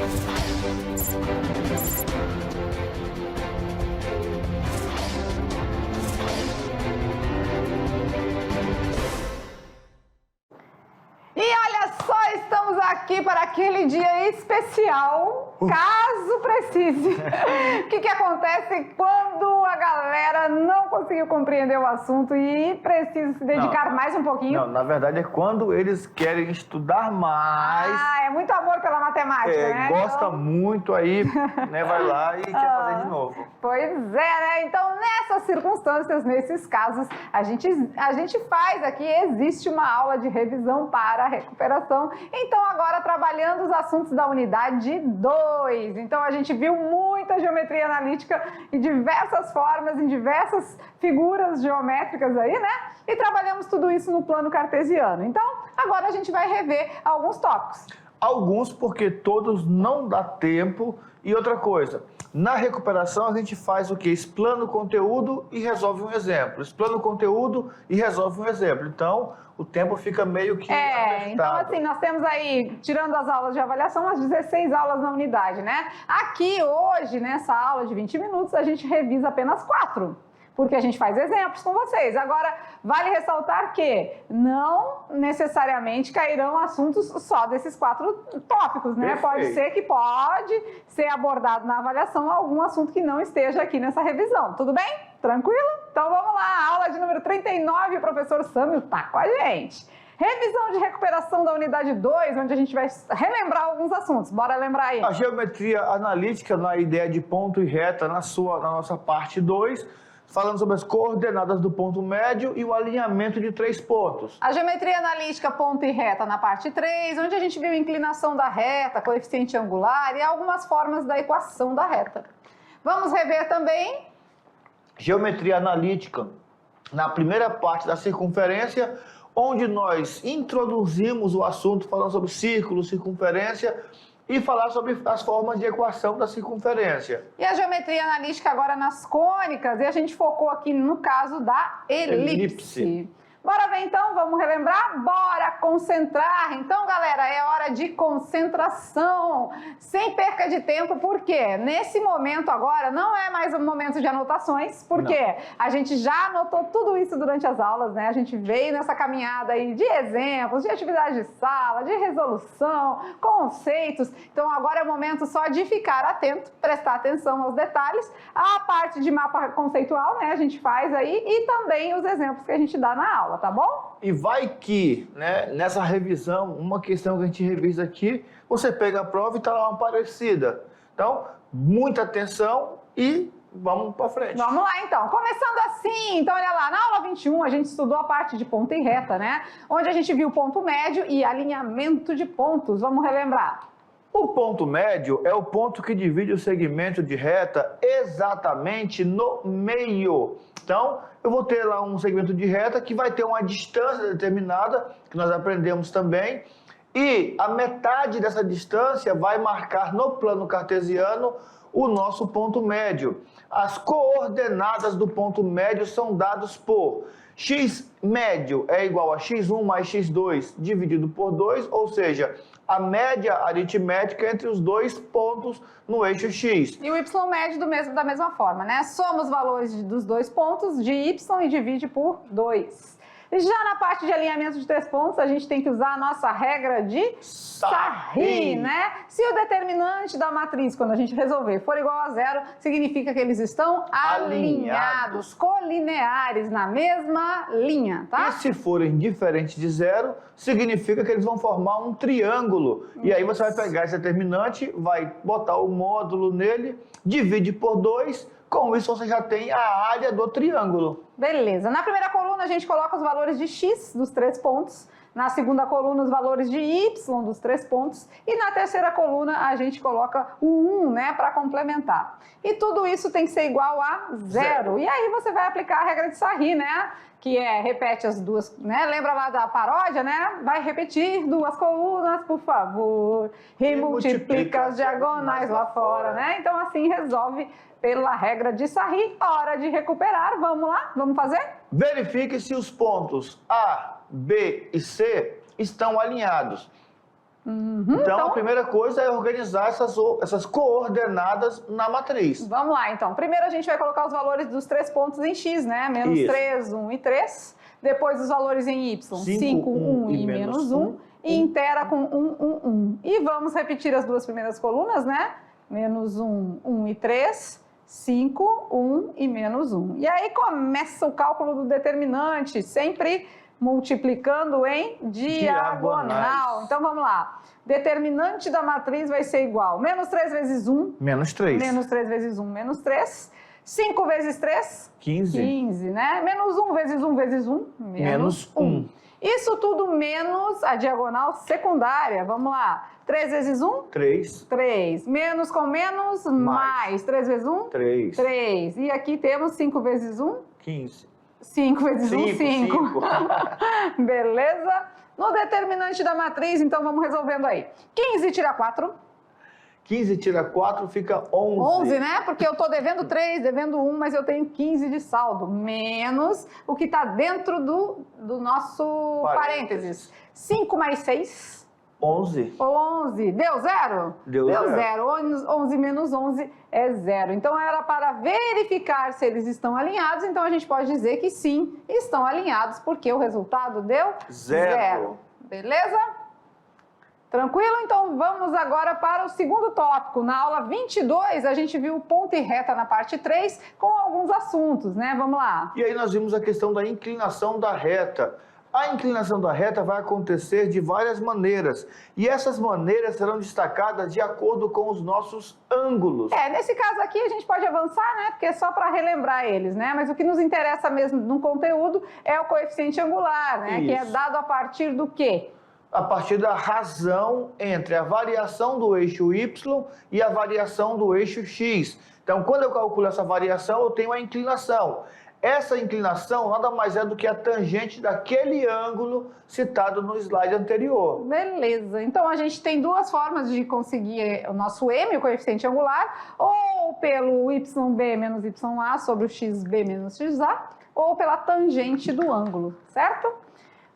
E olha só, estamos aqui para aquele dia especial, caso precise. O que acontece quando a galera não conseguiu compreender o assunto e precisa se dedicar mais um pouquinho? Não, na verdade é quando eles querem estudar mais. Ah, é muito amor pela matemática, né? Gosta muito aí, né? Vai lá e quer fazer de novo. Pois é, né? Então, nessas circunstâncias, nesses casos, a gente faz aqui, existe uma aula de revisão para a recuperação. Então, agora trabalhando os assuntos da unidade 2. Então, a gente viu muita geometria analítica em diversas formas, em diversas figuras geométricas aí, né? E trabalhamos tudo isso no plano cartesiano. Então, agora a gente vai rever alguns tópicos. Alguns porque todos não dá tempo. E outra coisa, na recuperação a gente faz o quê? Explana o conteúdo e resolve um exemplo. Explana o conteúdo e resolve um exemplo. Então, o tempo fica meio que apertado. Então assim, nós temos aí, tirando as aulas de avaliação, as 16 aulas na unidade, né? Aqui hoje, nessa aula de 20 minutos, a gente revisa apenas 4. Porque a gente faz exemplos com vocês. Agora, vale ressaltar que não necessariamente cairão assuntos só desses 4 tópicos, né? Perfeito. Pode ser abordado na avaliação algum assunto que não esteja aqui nessa revisão. Tudo bem? Tranquilo? Então vamos lá, aula de número 39, o professor Sâmio tá com a gente. Revisão de recuperação da unidade 2, onde a gente vai relembrar alguns assuntos. Bora lembrar aí. A geometria analítica, na ideia de ponto e reta, na nossa parte 2, falando sobre as coordenadas do ponto médio e o alinhamento de 3 pontos. A geometria analítica ponto e reta na parte 3, onde a gente viu a inclinação da reta, coeficiente angular e algumas formas da equação da reta. Vamos rever também Geometria analítica na primeira parte da circunferência, onde nós introduzimos o assunto falando sobre círculo, circunferência e falar sobre as formas de equação da circunferência. E a geometria analítica agora nas cônicas, e a gente focou aqui no caso da elipse. Bora ver então, vamos relembrar? Bora concentrar! Então, galera, é hora de concentração, sem perca de tempo, porque nesse momento agora não é mais um momento de anotações, porque a gente já anotou tudo isso durante as aulas, né? A gente veio nessa caminhada aí de exemplos, de atividade de sala, de resolução, conceitos. Então, agora é o momento só de ficar atento, prestar atenção aos detalhes, a parte de mapa conceitual, né? A gente faz aí e também os exemplos que a gente dá na aula. Tá bom? E vai que, né, nessa revisão, uma questão que a gente revisa aqui, você pega a prova e está lá uma parecida. Então, muita atenção e vamos para frente. Vamos lá então, começando assim, então olha lá, na aula 21 a gente estudou a parte de ponta e reta, né? Onde a gente viu ponto médio e alinhamento de pontos, vamos relembrar. O ponto médio é o ponto que divide o segmento de reta exatamente no meio. Então, eu vou ter lá um segmento de reta que vai ter uma distância determinada, que nós aprendemos também, e a metade dessa distância vai marcar no plano cartesiano o nosso ponto médio. As coordenadas do ponto médio são dadas por x médio é igual a x1 mais x2 dividido por 2, ou seja, a média aritmética entre os 2 pontos no eixo x. E o y médio da mesma forma, né? Soma os valores dos 2 pontos de y e divide por 2. Já na parte de alinhamento de 3 pontos, a gente tem que usar a nossa regra de Sarri, né? Se o determinante da matriz, quando a gente resolver, for igual a 0, significa que eles estão alinhados, colineares, na mesma linha, tá? E se forem diferentes de 0, significa que eles vão formar um triângulo. E aí você vai pegar esse determinante, vai botar o módulo nele, divide por 2, com isso você já tem a área do triângulo. Beleza. Na primeira coluna a gente coloca os valores de x dos 3 pontos, na segunda coluna os valores de y dos 3 pontos e na terceira coluna a gente coloca o 1, né, para complementar. E tudo isso tem que ser igual a 0. E aí você vai aplicar a regra de Sarri, né, que é repete as duas, né, lembra lá da paródia, né, vai repetir 2 colunas, por favor, e multiplica as diagonais lá fora, né, então assim resolve pela regra de Sarri. Hora de recuperar, vamos lá? Vamos fazer? Verifique se os pontos A, B e C estão alinhados. Então, a primeira coisa é organizar essas coordenadas na matriz. Vamos lá, então. Primeiro a gente vai colocar os valores dos 3 pontos em x, né? Menos Isso. 3, 1 e 3. Depois os valores em y, 5, 1 e menos 1. E intera com 1, 1, 1. E vamos repetir as duas primeiras colunas, né? Menos 1, 1 e 3. 5, 1 e menos 1. E aí começa o cálculo do determinante, sempre multiplicando em diagonal. Então vamos lá. Determinante da matriz vai ser igual. Menos 3 vezes 1. Menos 3. Menos 3 vezes 1, menos 3. 5 vezes 3. 15. 15, né? Menos 1 vezes 1 vezes 1. Menos 1. Isso tudo menos a diagonal secundária. Vamos lá. 3 vezes 1? 3. 3. Menos com menos, mais. 3 vezes 1? 3. 3. E aqui temos 5 vezes 1? 15. 5 vezes 1, 5. 5. Beleza? No determinante da matriz, então vamos resolvendo aí. 15 tira 4. 15 tira 4 fica 11. 11, né? Porque eu estou devendo 3, devendo 1, mas eu tenho 15 de saldo. Menos o que está dentro do nosso parênteses. 5 mais 6. 11. 11. Deu 0? Deu 0. 11 menos 11 é 0. Então, era para verificar se eles estão alinhados. Então, a gente pode dizer que sim, estão alinhados, porque o resultado deu 0. Beleza? Tranquilo? Então, vamos agora para o segundo tópico. Na aula 22, a gente viu o ponto e reta na parte 3, com alguns assuntos, né? Vamos lá. E aí nós vimos a questão da inclinação da reta. A inclinação da reta vai acontecer de várias maneiras, e essas maneiras serão destacadas de acordo com os nossos ângulos. Nesse caso aqui a gente pode avançar, né? Porque é só para relembrar eles, né? Mas o que nos interessa mesmo no conteúdo é o coeficiente angular, né? Isso. Que é dado a partir do quê? A partir da razão entre a variação do eixo Y e a variação do eixo X. Então, quando eu calculo essa variação, eu tenho a inclinação. Essa inclinação nada mais é do que a tangente daquele ângulo citado no slide anterior. Beleza. Então, a gente tem duas formas de conseguir o nosso M, o coeficiente angular, ou pelo YB menos YA sobre o XB menos XA, ou pela tangente do ângulo, certo?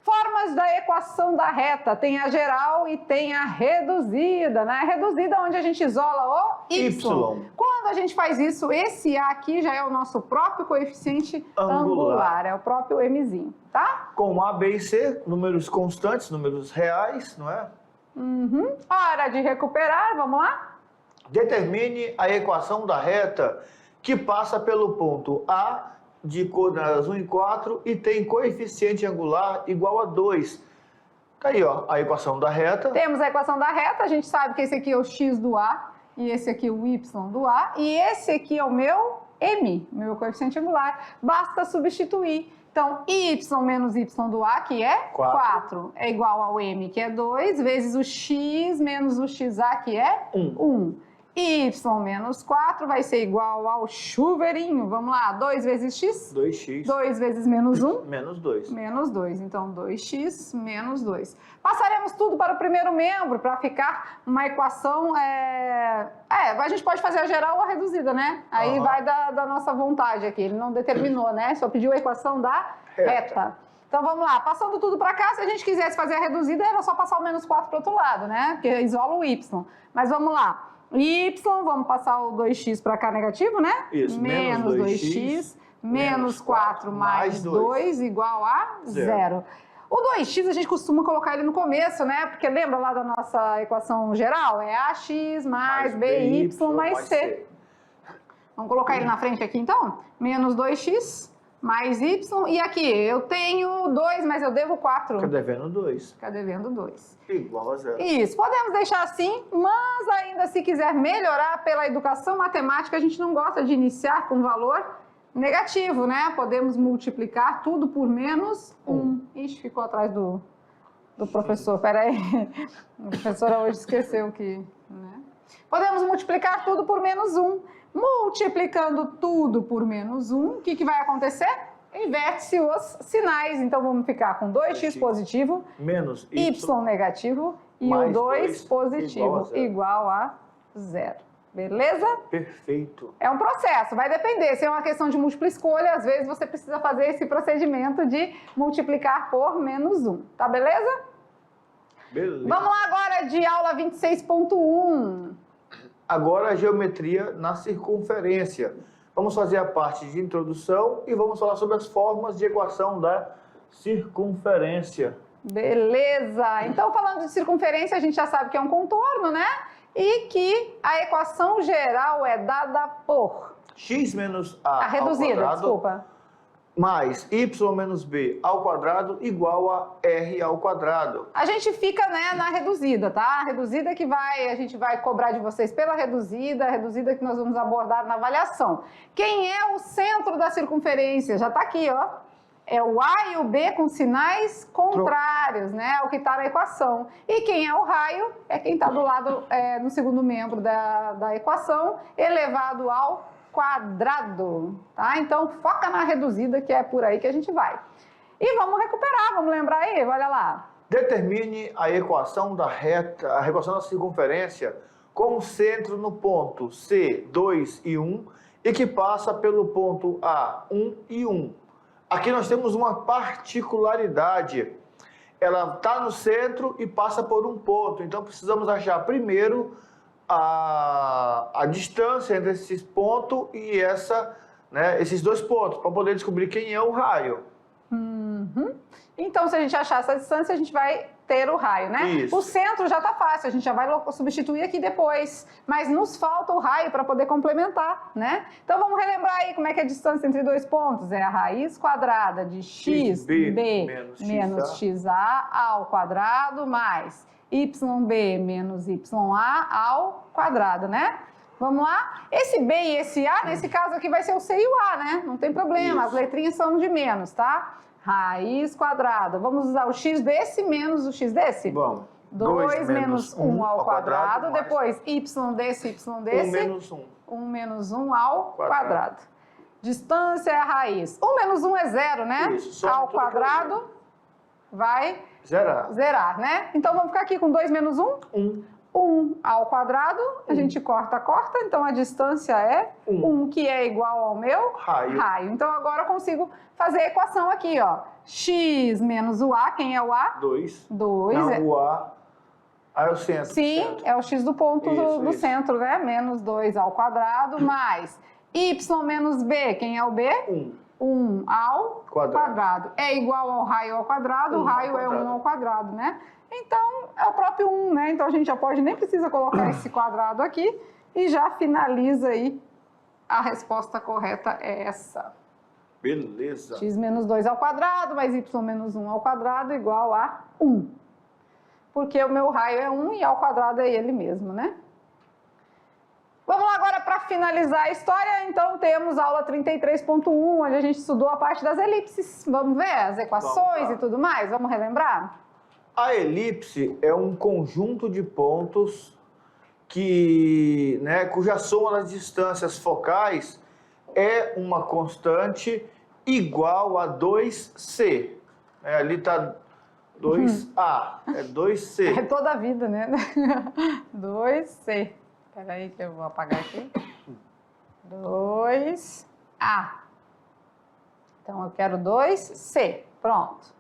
Formas da equação da reta, tem a geral e tem a reduzida, né? A reduzida onde a gente isola o y. Quando a gente faz isso, esse A aqui já é o nosso próprio coeficiente angular, é o próprio Mzinho, tá? Com A, B e C, números constantes, números reais, não é? Hora de recuperar, vamos lá? Determine a equação da reta que passa pelo ponto A, de coordenadas 1 e 4 e tem coeficiente angular igual a 2. Tá aí, ó, a equação da reta. Temos a equação da reta, a gente sabe que esse aqui é o x do A e esse aqui é o y do A e esse aqui é o meu M, meu coeficiente angular. Basta substituir. Então, y menos y do A, que é 4, é igual ao M, que é 2, vezes o x menos o xa, que é 1. Y menos 4 vai ser igual ao chuveirinho. Vamos lá, 2 vezes x? 2x. 2 vezes menos 1? Menos 2. Menos 2. Então, 2x menos 2. Passaremos tudo para o primeiro membro, para ficar uma equação... a gente pode fazer a geral ou a reduzida, né? Aí vai da nossa vontade aqui. Ele não determinou, né? Só pediu a equação da reta. Então, vamos lá. Passando tudo para cá, se a gente quisesse fazer a reduzida, era só passar o menos 4 para o outro lado, né? Porque isola o y. Mas vamos lá. Y, vamos passar o 2x para cá negativo, né? Isso, menos 2x, menos 4 mais 2 igual a 0. O 2x a gente costuma colocar ele no começo, né? Porque lembra lá da nossa equação geral? É ax mais by mais c. Vamos colocar ele na frente aqui então? Menos 2x mais y. E aqui, eu tenho 2, mas eu devo 4. Fica devendo 2. Fica devendo 2. Igual a 0. Isso, podemos deixar assim, mas ainda se quiser melhorar pela educação matemática, a gente não gosta de iniciar com valor negativo, né? Podemos multiplicar tudo por menos 1. Ixi, ficou atrás do professor, peraí. A professora hoje esqueceu que... né? Podemos multiplicar tudo por menos 1. Multiplicando tudo por menos 1, o que vai acontecer? Inverte-se os sinais. Então, vamos ficar com 2x positivo, menos y negativo e o 2 positivo igual a 0. Beleza? Perfeito. É um processo, vai depender. Se é uma questão de múltipla escolha, às vezes você precisa fazer esse procedimento de multiplicar por menos 1. Tá beleza? Beleza. Vamos lá agora de aula 26.1. Agora a geometria na circunferência. Vamos fazer a parte de introdução e vamos falar sobre as formas de equação da circunferência. Beleza! Então, falando de circunferência, a gente já sabe que é um contorno, né? E que a equação geral é dada por... X menos A A reduzida, ao quadrado, desculpa. mais Y menos B ao quadrado igual a R ao quadrado. A gente fica, né, na reduzida, tá? A reduzida que a gente vai cobrar de vocês pela reduzida, a reduzida que nós vamos abordar na avaliação. Quem é o centro da circunferência? Já tá aqui, ó. É o A e o B com sinais contrários, né? O que está na equação. E quem é o raio? É quem está do lado, no segundo membro da equação, elevado ao quadrado, tá? Então, foca na reduzida, que é por aí que a gente vai. E vamos recuperar, vamos lembrar aí? Olha lá. Determine a equação da reta, a equação da circunferência com centro no ponto C, 2 e 1 e que passa pelo ponto A, 1 e 1. Aqui nós temos uma particularidade. Ela está no centro e passa por um ponto. Então, precisamos achar primeiro a distância entre esses pontos e esses dois pontos, para poder descobrir quem é o raio. Então, se a gente achar essa distância, a gente vai ter o raio, né? Isso. O centro já está fácil, a gente já vai substituir aqui depois. Mas nos falta o raio para poder complementar, né? Então, vamos relembrar aí como é que é a distância entre dois pontos. É a raiz quadrada de xb menos xa ao quadrado mais yb menos ya ao quadrado, né? Vamos lá? Esse b e esse a, nesse caso aqui, vai ser o c e o a, né? Não tem problema, Isso. as letrinhas são de menos, tá? Raiz quadrada. Vamos usar o x desse menos o x desse? Vamos. 2 menos 1 ao quadrado. mais Depois, y desse, y desse. 1 menos 1. 1 menos 1 ao quadrado. Distância é a raiz. 1 menos 1 é 0, né? Isso, só ao tudo que eu quadrado vai Zerar. né? Então, vamos ficar aqui com 2 menos 1. 1. 1 ao quadrado, a gente corta, então a distância é 1, que é igual ao meu raio. Então, agora eu consigo fazer a equação aqui, ó. X menos o A, quem é o A? 2. 2. Não, o A é o centro. Sim, centro. é o X do ponto do centro, né? Menos 2 ao quadrado, mais Y menos B, quem é o B? 1 ao quadrado. É igual ao raio ao quadrado, o raio é 1 ao quadrado, né? Então, é o próprio 1, né? Então, a gente já pode, nem precisa colocar esse quadrado aqui e já finaliza aí. A resposta correta é essa. Beleza. X menos 2 ao quadrado, mais Y menos 1 ao quadrado, igual a 1. Porque o meu raio é 1 e ao quadrado é ele mesmo, né? Vamos lá agora para finalizar a história. Então, temos aula 33.1, onde a gente estudou a parte das elipses. Vamos ver as equações e tudo mais? Vamos relembrar? A elipse é um conjunto de pontos cuja soma das distâncias focais é uma constante igual a 2c. Ali está 2a, é 2c. É toda a vida, né? 2c. Espera aí que eu vou apagar aqui. 2a. Então, eu quero 2c. Pronto.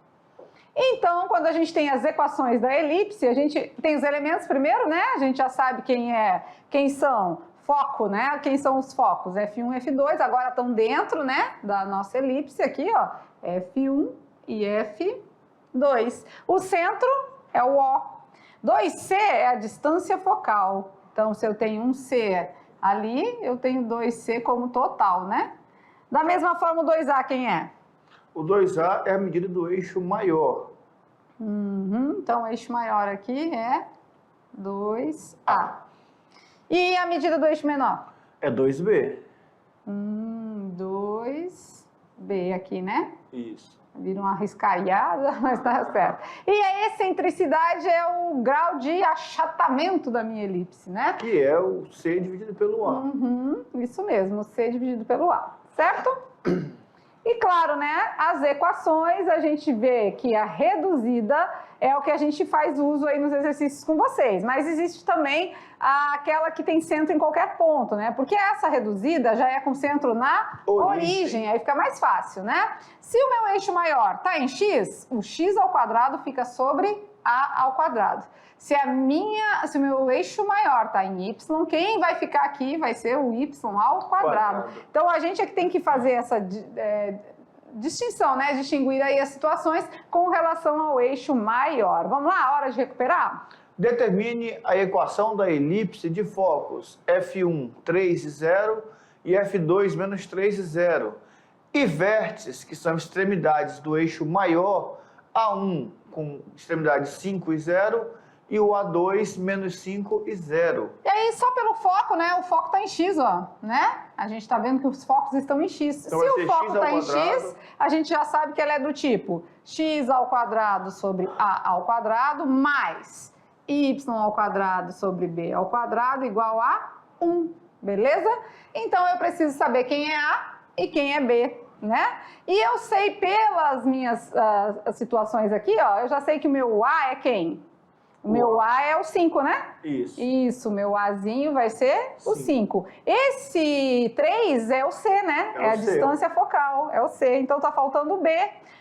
Então, quando a gente tem as equações da elipse, a gente tem os elementos primeiro, né? A gente já sabe quem são foco, né? Quem são os focos? F1 e F2, agora estão dentro, né, da nossa elipse aqui, ó. F1 e F2. O centro é o O. 2C é a distância focal. Então, se eu tenho um C ali, eu tenho 2C como total, né? Da mesma forma, o 2A quem é? O 2A é a medida do eixo maior. Então, o eixo maior aqui é 2A. E a medida do eixo menor? É 2B. 2B aqui, né? Isso. Vira uma riscalhada, mas tá certo. E a excentricidade é o grau de achatamento da minha elipse, né? Que é o C dividido pelo A. Isso mesmo, o C dividido pelo A, certo? E claro, né, as equações, a gente vê que a reduzida é o que a gente faz uso aí nos exercícios com vocês. Mas existe também aquela que tem centro em qualquer ponto, né? Porque essa reduzida já é com centro na origem, aí fica mais fácil, né? Se o meu eixo maior está em x, o x ao quadrado fica sobre A ao quadrado. Se o meu eixo maior está em Y, quem vai ficar aqui vai ser o Y ao quadrado. Então, a gente é que tem que fazer essa distinção, né? Distinguir aí as situações com relação ao eixo maior. Vamos lá, hora de recuperar? Determine a equação da elipse de focos F1, 3 e 0 e F2, menos 3 e 0. E vértices, que são extremidades do eixo maior, A1 com extremidade 5 e 0 e o A2 menos 5 e 0. E aí, só pelo foco, né? O foco está em X, ó, né? A gente está vendo que os focos estão em X. Então, se o foco está em X, a gente já sabe que ela é do tipo X ao quadrado sobre A ao quadrado mais Y ao quadrado sobre B ao quadrado igual a 1, beleza? Então, eu preciso saber quem é A e quem é B, né? E eu sei pelas minhas situações aqui, ó, eu já sei que o meu A é quem? O meu A é o 5, né? Isso. Isso, o meu Azinho vai ser o 5. Esse 3 é o C, né? É a distância focal, é o C. Então, tá faltando o B.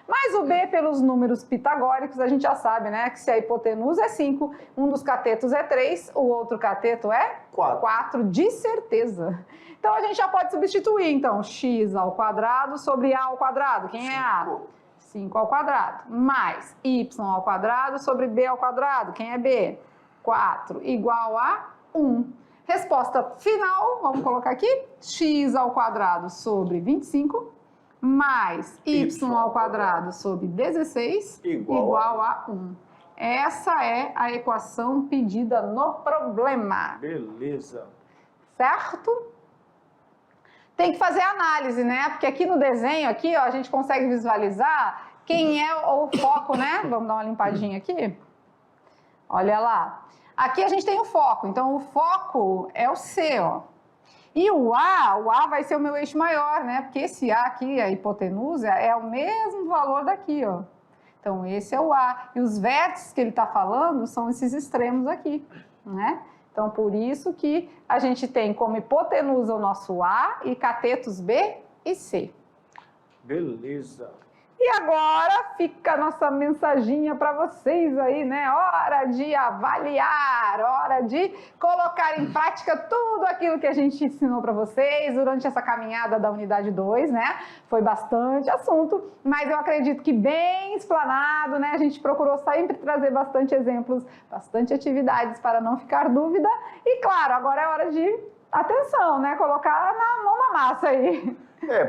Mas o B, pelos números pitagóricos, a gente já sabe, né? Que se a hipotenusa é 5, um dos catetos é 3, o outro cateto é 4, de certeza. Então, a gente já pode substituir, então, x ao quadrado sobre a ao quadrado. Quem é A? 5 ao quadrado, mais y ao quadrado sobre b ao quadrado. Quem é b? 4 igual a 1. Resposta final, vamos colocar aqui, x ao quadrado sobre 25 mais y ao quadrado sobre 16 igual a 1. Essa é a equação pedida no problema. Beleza. Certo? Tem que fazer análise, né? Porque aqui no desenho, aqui, ó, a gente consegue visualizar quem é o foco, né? Vamos dar uma limpadinha aqui. Olha lá. Aqui a gente tem o foco. Então, o foco é o C, ó. E o A vai ser o meu eixo maior, né? Porque esse A aqui, a hipotenusa, é o mesmo valor daqui, ó. Então, esse é o A. E os vértices que ele está falando são esses extremos aqui, né? Então, por isso que a gente tem como hipotenusa o nosso A e catetos B e C. Beleza. E agora fica a nossa mensaginha para vocês aí, né? Hora de avaliar, hora de colocar em prática tudo aquilo que a gente ensinou para vocês durante essa caminhada da unidade 2, né? Foi bastante assunto, mas eu acredito que bem explanado, né? A gente procurou sempre trazer bastante exemplos, bastante atividades para não ficar dúvida. E claro, agora é hora de atenção, né? Colocar na mão na massa aí.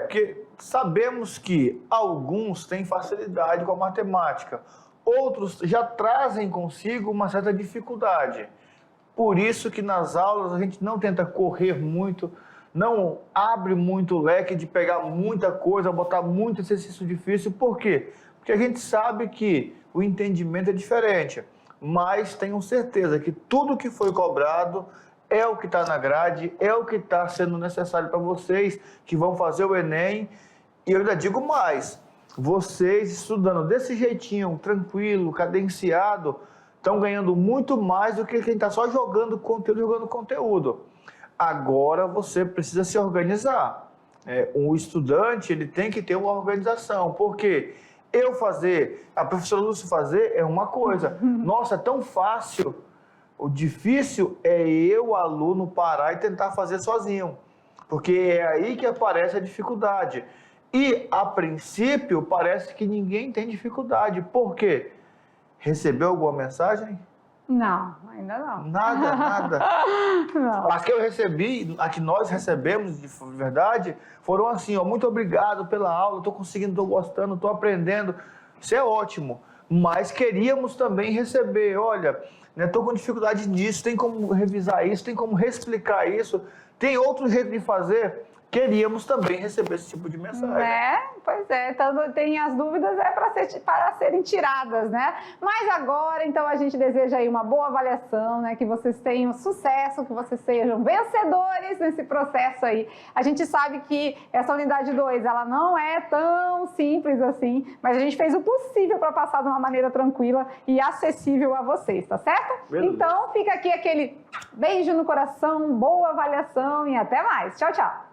Porque sabemos que alguns têm facilidade com a matemática, outros já trazem consigo uma certa dificuldade. Por isso que nas aulas a gente não tenta correr muito, não abre muito o leque de pegar muita coisa, botar muito exercício difícil. Por quê? Porque a gente sabe que o entendimento é diferente, mas tenho certeza que tudo que foi cobrado é o que está na grade, é o que está sendo necessário para vocês que vão fazer o Enem. E eu ainda digo mais, vocês estudando desse jeitinho, tranquilo, cadenciado, estão ganhando muito mais do que quem está só jogando conteúdo. Agora você precisa se organizar. Um estudante ele tem que ter uma organização, porque a professora Lúcia fazer é uma coisa. Nossa, é tão fácil. O difícil é eu, aluno, parar e tentar fazer sozinho, porque é aí que aparece a dificuldade. E, a princípio, parece que ninguém tem dificuldade. Por quê? Recebeu alguma mensagem? Não, ainda não. Nada. Não. As que eu recebi, a que nós recebemos de verdade, foram assim, ó, muito obrigado pela aula, estou conseguindo, estou gostando, estou aprendendo. Isso é ótimo. Mas queríamos também receber, olha, estou com dificuldade nisso, tem como revisar isso, tem como reexplicar isso, tem outro jeito de fazer. Queríamos também receber esse tipo de mensagem. Pois é, então tem as dúvidas para serem tiradas, né? Mas agora, então, a gente deseja aí uma boa avaliação, né? Que vocês tenham sucesso, que vocês sejam vencedores nesse processo aí. A gente sabe que essa unidade 2, ela não é tão simples assim, mas a gente fez o possível para passar de uma maneira tranquila e acessível a vocês, tá certo? Beleza. Então, fica aqui aquele beijo no coração, boa avaliação e até mais. Tchau, tchau!